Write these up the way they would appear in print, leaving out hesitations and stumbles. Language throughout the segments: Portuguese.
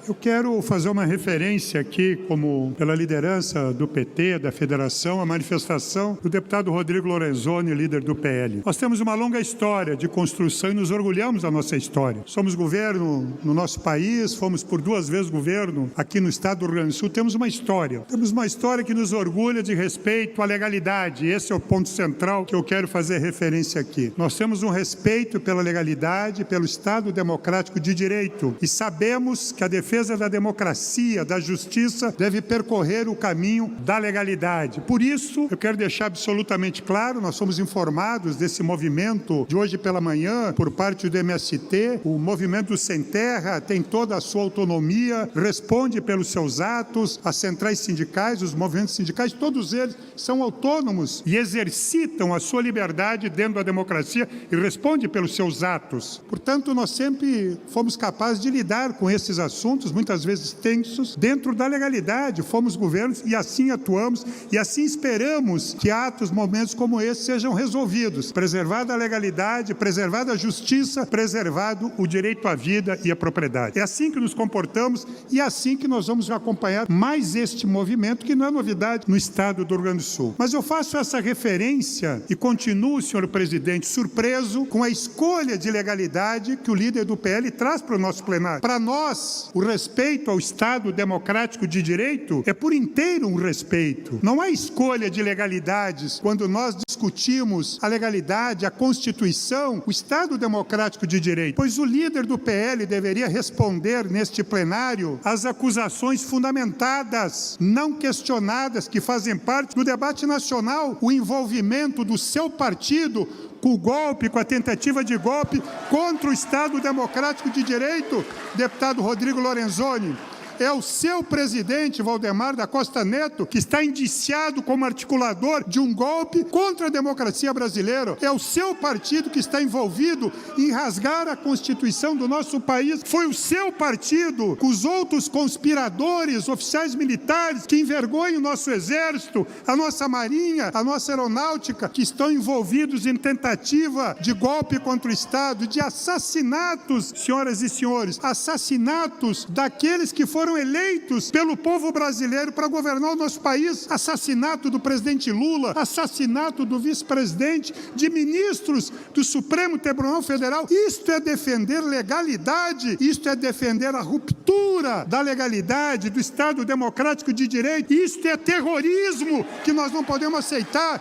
Eu quero fazer uma referência aqui, como pela liderança do PT, da Federação, a manifestação do deputado Rodrigo Lorenzoni, líder do PL. Nós temos uma longa história de construção e nos orgulhamos da nossa história. Somos governo no nosso país, fomos por 2 vezes governo aqui no estado do Rio Grande do Sul. Temos uma história que nos orgulha de respeito à legalidade. Esse é o ponto central que eu quero fazer referência aqui. Nós temos um respeito pela legalidade, pelo Estado democrático de direito e sabemos que a defesa da democracia, da justiça, deve percorrer o caminho da legalidade. Por isso, eu quero deixar absolutamente claro, nós somos informados desse movimento de hoje pela manhã, por parte do MST, o movimento Sem Terra tem toda a sua autonomia, responde pelos seus atos, as centrais sindicais, os movimentos sindicais, todos eles são autônomos e exercitam a sua liberdade dentro da democracia e respondem pelos seus atos. Portanto, nós sempre fomos capazes de lidar com esses assuntos, muitas vezes tensos, dentro da legalidade. Fomos governos e assim atuamos e assim esperamos que atos, momentos como esse sejam resolvidos. Preservada a legalidade, preservada a justiça, preservado o direito à vida e à propriedade. É assim que nos comportamos e é assim que nós vamos acompanhar mais este movimento, que não é novidade no estado do Rio Grande do Sul. Mas eu faço essa referência e continuo, senhor presidente, surpreso com a escolha de legalidade que o líder do PL traz para o nosso plenário. Para nós, o respeito ao Estado democrático de direito é por inteiro um respeito. Não há escolha de legalidades quando nós discutimos a legalidade, a Constituição, o Estado democrático de direito. Pois o líder do PL deveria responder neste plenário às acusações fundamentadas, não questionadas, que fazem parte do debate nacional, o envolvimento do seu partido com o golpe, com a tentativa de golpe contra o Estado democrático de direito, deputado Rodrigo Lorenzoni. É o seu presidente, Valdemar da Costa Neto, que está indiciado como articulador de um golpe contra a democracia brasileira. É o seu partido que está envolvido em rasgar a Constituição do nosso país. Foi o seu partido, com os outros conspiradores, oficiais militares, que envergonham o nosso exército, a nossa marinha, a nossa aeronáutica, que estão envolvidos em tentativa de golpe contra o Estado, de assassinatos, senhoras e senhores, assassinatos daqueles que foram eleitos pelo povo brasileiro para governar o nosso país, assassinato do presidente Lula, assassinato do vice-presidente, de ministros do Supremo Tribunal Federal. Isto é defender legalidade, isto é defender a ruptura da legalidade, do Estado democrático de direito, isto é terrorismo que nós não podemos aceitar.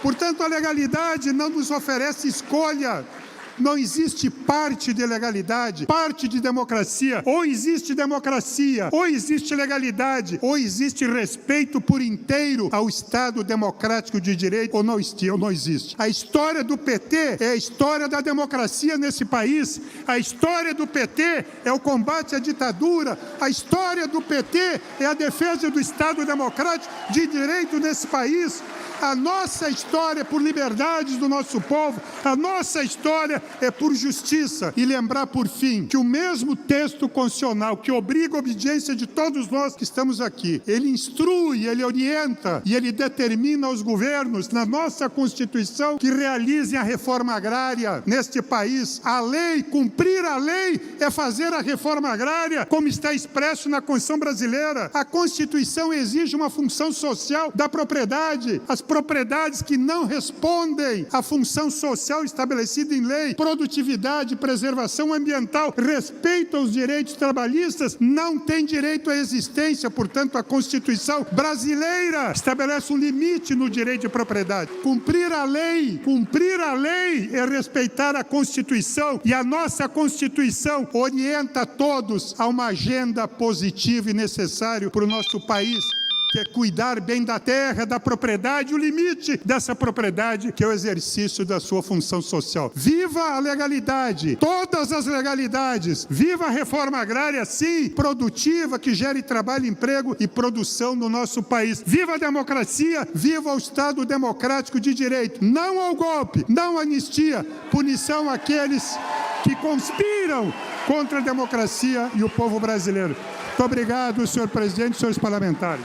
Portanto, a legalidade não nos oferece escolha. Não existe parte de legalidade, parte de democracia. Ou existe democracia, ou existe legalidade, ou existe respeito por inteiro ao Estado democrático de direito, ou não existe. A história do PT é a história da democracia nesse país. A história do PT é o combate à ditadura. A história do PT é a defesa do Estado democrático de direito nesse país. A nossa história é por liberdades do nosso povo, a nossa história é por justiça. E lembrar, por fim, que o mesmo texto constitucional que obriga a obediência de todos nós que estamos aqui, ele instrui, ele orienta e ele determina aos governos, na nossa Constituição, que realizem a reforma agrária neste país. A lei, cumprir a lei, é fazer a reforma agrária, como está expresso na Constituição brasileira. A Constituição exige uma função social da propriedade. As propriedades que não respondem à função social estabelecida em lei, produtividade, preservação ambiental, respeito aos direitos trabalhistas, não têm direito à existência. Portanto, a Constituição brasileira estabelece um limite no direito de propriedade. Cumprir a lei é respeitar a Constituição, e a nossa Constituição orienta todos a uma agenda positiva e necessária para o nosso país, que é cuidar bem da terra, da propriedade, o limite dessa propriedade, que é o exercício da sua função social. Viva a legalidade, todas as legalidades. Viva a reforma agrária, sim, produtiva, que gere trabalho, emprego e produção no nosso país. Viva a democracia, viva o Estado democrático de direito. Não ao golpe, não à anistia, punição àqueles que conspiram contra a democracia e o povo brasileiro. Muito obrigado, senhor presidente e senhores parlamentares.